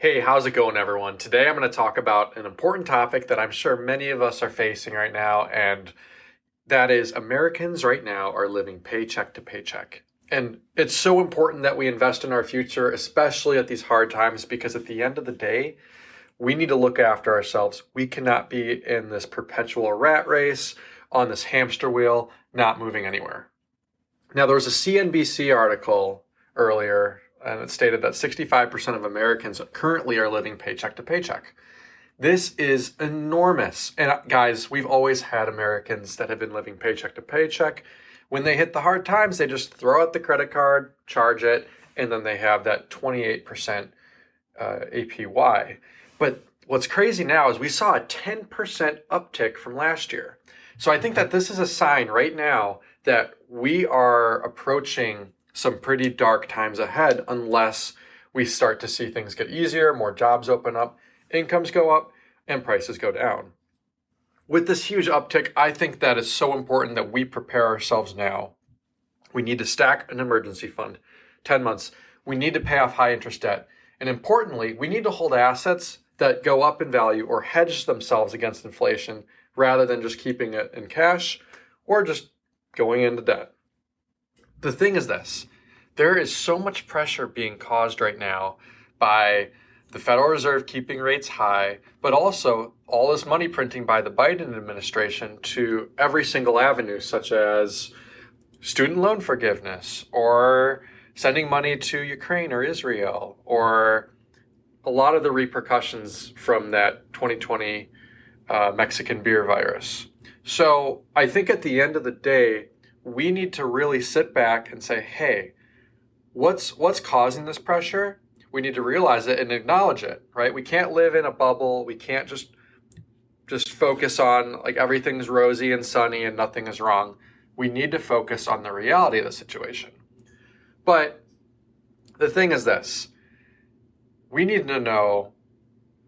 Hey, how's it going, everyone? Today I'm going to talk about an important topic that I'm sure many of us are facing right now, and that is Americans right now are living paycheck to paycheck. And it's so important that we invest in our future, especially at these hard times, because at the end of the day, we need to look after ourselves. We cannot be in this perpetual rat race on this hamster wheel, not moving anywhere. Now, there was a CNBC article earlier, and it stated that 65% of Americans currently are living paycheck to paycheck. This is enormous. And guys, we've always had Americans that have been living paycheck to paycheck. When they hit the hard times, they just throw out the credit card, charge it, and then they have that 28% APY. But what's crazy now is we saw a 10% uptick from last year. So I think that this is a sign right now that we are approaching some pretty dark times ahead unless we start to see things get easier, more jobs open up, incomes go up, and prices go down. With this huge uptick, I think that it's so important that we prepare ourselves now. We need to stack an emergency fund, 10 months. We need to pay off high interest debt. And importantly, we need to hold assets that go up in value or hedge themselves against inflation rather than just keeping it in cash or just going into debt. The thing is this, there is so much pressure being caused right now by the Federal Reserve keeping rates high, but also all this money printing by the Biden administration to every single avenue, such as student loan forgiveness or sending money to Ukraine or Israel, or a lot of the repercussions from that 2020 Mexican beer virus. So I think at the end of the day, we need to really sit back and say, hey, what's causing this pressure? We need to realize it and acknowledge it, right? We can't live in a bubble. We can't just focus on like everything's rosy and sunny and nothing is wrong. We need to focus on the reality of the situation. But the thing is this, we need to know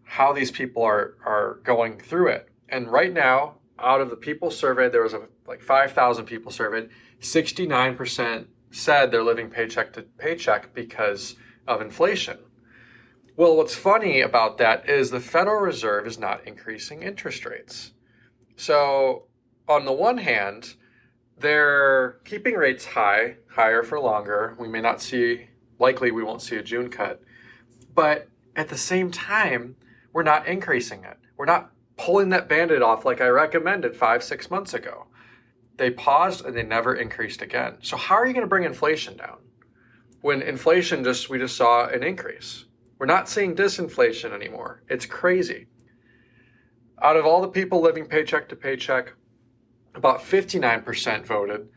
how these people are going through it. And right now, out of the people surveyed, there was like 5,000 people surveyed, 69% said they're living paycheck to paycheck because of inflation. Well, what's funny about that is the Federal Reserve is not increasing interest rates. So on the one hand, they're keeping rates higher for longer. We may not see, likely we won't see a June cut. But at the same time, we're not increasing it. We're not pulling that Band-Aid off like I recommended 5-6 months ago. They paused and they never increased again. So how are you going to bring inflation down when inflation we just saw an increase? We're not seeing disinflation anymore. It's crazy. Out of all the people living paycheck to paycheck, about 59% voted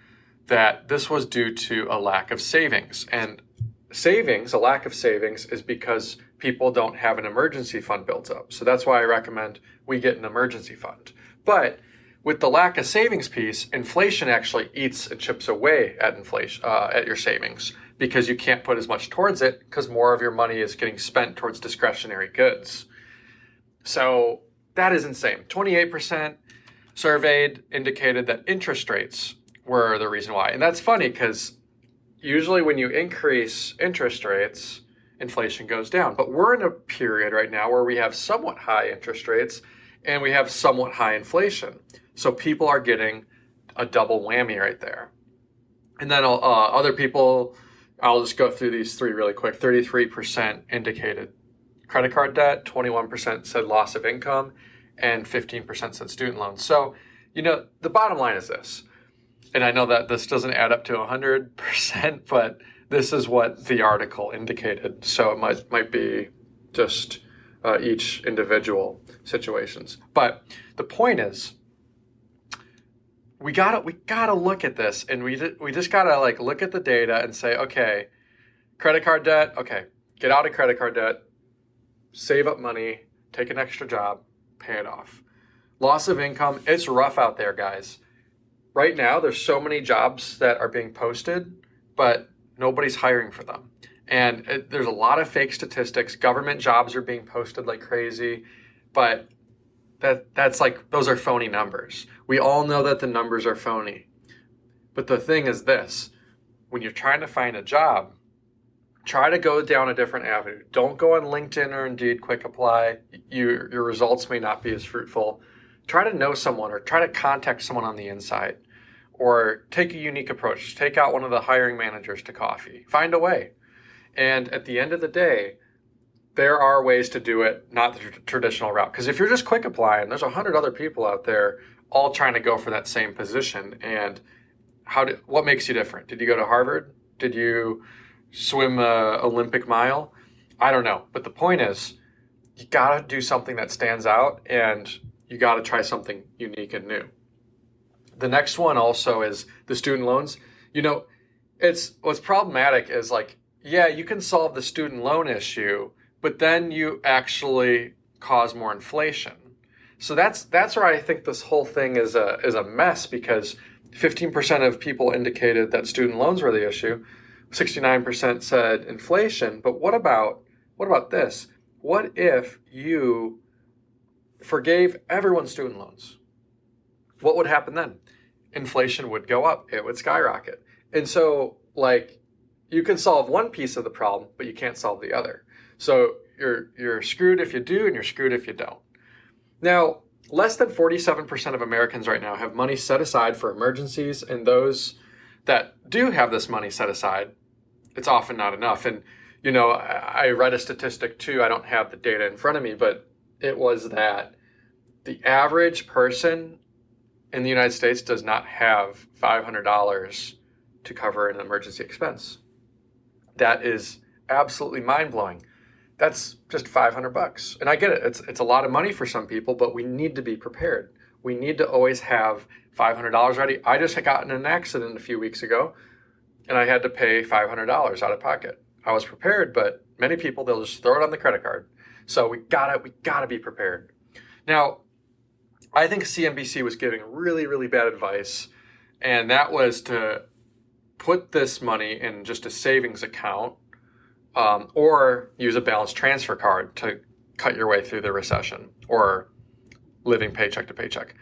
that this was due to a lack of savings. And a lack of savings is because people don't have an emergency fund built up. So that's why I recommend we get an emergency fund. But with the lack of savings piece, inflation actually eats and chips away at inflation, at your savings, because you can't put as much towards it because more of your money is getting spent towards discretionary goods. So that is insane. 28% surveyed indicated that interest rates were the reason why. And that's funny because usually when you increase interest rates, inflation goes down. But we're in a period right now where we have somewhat high interest rates and we have somewhat high inflation. So people are getting a double whammy right there. And then other people, I'll just go through these three really quick. 33% indicated credit card debt, 21% said loss of income, and 15% said student loans. So, the bottom line is this. And I know that this doesn't add up to 100%, but this is what the article indicated. So it might be just each individual situations. But the point is, we gotta look at this, and we just gotta look at the data and say, okay, credit card debt, okay, get out of credit card debt, save up money, take an extra job, pay it off. Loss of income, it's rough out there, guys. Right now, there's so many jobs that are being posted, but nobody's hiring for them. And there's a lot of fake statistics. Government jobs are being posted like crazy, but that's those are phony numbers. We all know that the numbers are phony. But the thing is this, when you're trying to find a job, Try to go down a different avenue. Don't go on LinkedIn or Indeed Quick Apply. Your results may not be as fruitful. Try to know someone or try to contact someone on the inside, or take a unique approach. Take out one of the hiring managers to coffee. Find a way. And at the end of the day, there are ways to do it, not the traditional route. Because if you're just quick applying, there's 100 other people out there all trying to go for that same position. And what makes you different? Did you go to Harvard? Did you swim a Olympic mile? I don't know. But the point is, you got to do something that stands out, and you got to try something unique and new. The next one also is the student loans. What's problematic is you can solve the student loan issue, but then you actually cause more inflation. So that's where I think this whole thing is a mess, because 15% of people indicated that student loans were the issue. 69% said inflation. But what about this? What if you forgave everyone's student loans? What would happen then? Inflation would go up. It would skyrocket. And so you can solve one piece of the problem, but you can't solve the other. So you're screwed if you do, and you're screwed if you don't. Now, less than 47% of Americans right now have money set aside for emergencies, and those that do have this money set aside, it's often not enough. And, I read a statistic too. I don't have the data in front of me, but it was that the average person in the United States does not have $500 to cover an emergency expense. That is absolutely mind-blowing. That's just $500. And I get it. It's a lot of money for some people, but we need to be prepared. We need to always have $500 ready. I just got in an accident a few weeks ago, and I had to pay $500 out of pocket. I was prepared, but many people, they'll just throw it on the credit card. So we gotta be prepared. Now, I think CNBC was giving really, really bad advice, and that was to put this money in just a savings account, or use a balance transfer card to cut your way through the recession, or living paycheck to paycheck.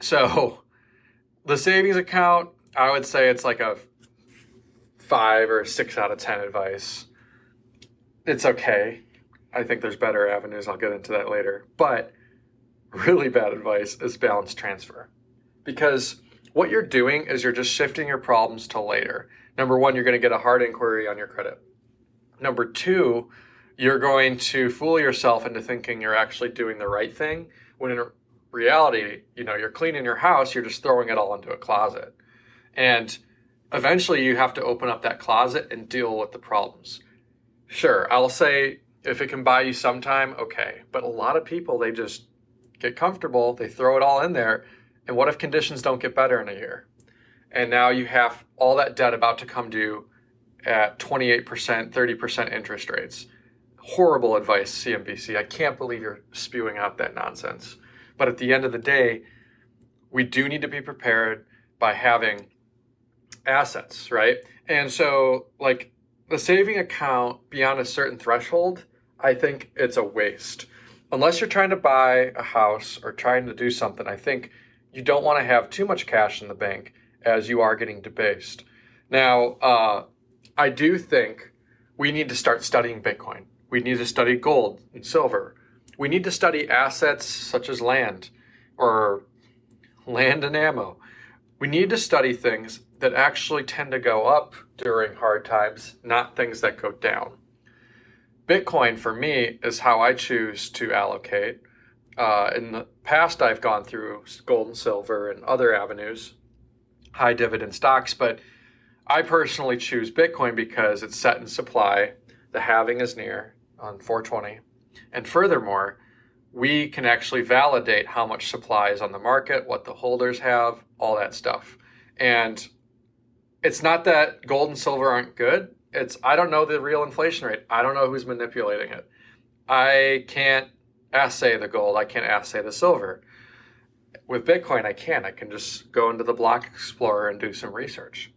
So the savings account, I would say it's like a 5 or 6 out of 10 advice. It's okay. I think there's better avenues. I'll get into that later. But really bad advice is balance transfer, because what you're doing is you're just shifting your problems to later. Number one, you're going to get a hard inquiry on your credit. Number two, you're going to fool yourself into thinking you're actually doing the right thing, when in reality, you're cleaning your house, you're just throwing it all into a closet. And eventually you have to open up that closet and deal with the problems. Sure, I'll say if it can buy you some time, okay. But a lot of people, they just get comfortable, they throw it all in there. And what if conditions don't get better in a year? And now you have all that debt about to come due at 28%, 30% interest rates. Horrible advice, CNBC. I can't believe you're spewing out that nonsense. But at the end of the day, we do need to be prepared by having assets, right? And so the saving account beyond a certain threshold, I think it's a waste. Unless you're trying to buy a house or trying to do something, I think you don't want to have too much cash in the bank, as you are getting debased. Now, I do think we need to start studying Bitcoin. We need to study gold and silver. We need to study assets such as land, or land and ammo. We need to study things that actually tend to go up during hard times, not things that go down. Bitcoin, for me, is how I choose to allocate. In the past, I've gone through gold and silver and other avenues, high dividend stocks, but I personally choose Bitcoin because it's set in supply. The halving is near on 420. And furthermore, we can actually validate how much supply is on the market, what the holders have, all that stuff. And it's not that gold and silver aren't good. I don't know the real inflation rate. I don't know who's manipulating it. I can't assay the gold. I can't assay the silver. With Bitcoin, I can. I can just go into the Block Explorer and do some research.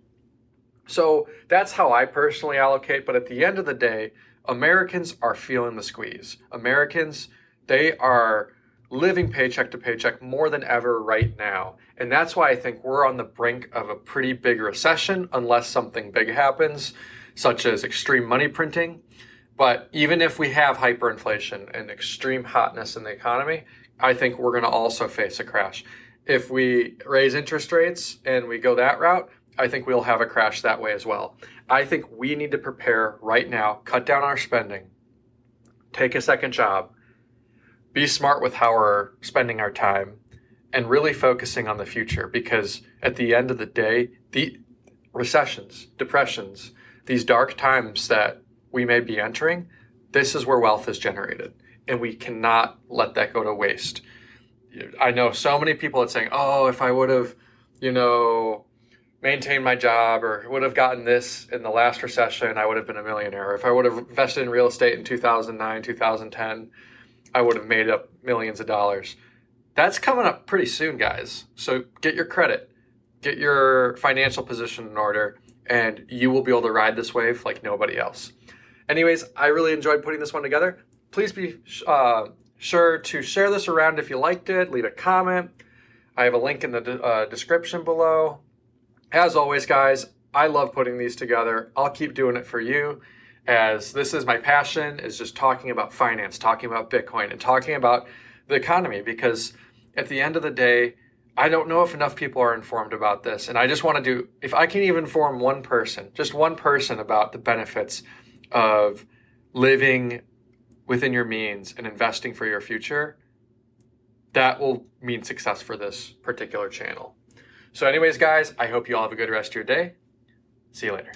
So that's how I personally allocate. But at the end of the day, Americans are feeling the squeeze. Americans, they are living paycheck to paycheck more than ever right now. And that's why I think we're on the brink of a pretty big recession, unless something big happens. such as extreme money printing. But even if we have hyperinflation and extreme hotness in the economy, I think we're going to also face a crash. If we raise interest rates and we go that route, I think we'll have a crash that way as well. I think we need to prepare right now, cut down our spending, take a second job, be smart with how we're spending our time, and really focusing on the future, because at the end of the day, the recessions, depressions, these dark times that we may be entering, this is where wealth is generated, and we cannot let that go to waste. I know so many people that saying, oh, if I would have, maintained my job or would have gotten this in the last recession, I would have been a millionaire. Or if I would have invested in real estate in 2009, 2010, I would have made up millions of dollars. That's coming up pretty soon, guys. So get your credit, get your financial position in order, and you will be able to ride this wave like nobody else. Anyways, I really enjoyed putting this one together. Please be sure to share this around if you liked it. Leave a comment. I have a link in the description below. As always, guys, I love putting these together. I'll keep doing it for you, as this is my passion, is just talking about finance, talking about Bitcoin, and talking about the economy, because at the end of the day, I don't know if enough people are informed about this. And I just want to do, if I can even inform one person, just one person, about the benefits of living within your means and investing for your future, that will mean success for this particular channel. So anyways, guys, I hope you all have a good rest of your day. See you later.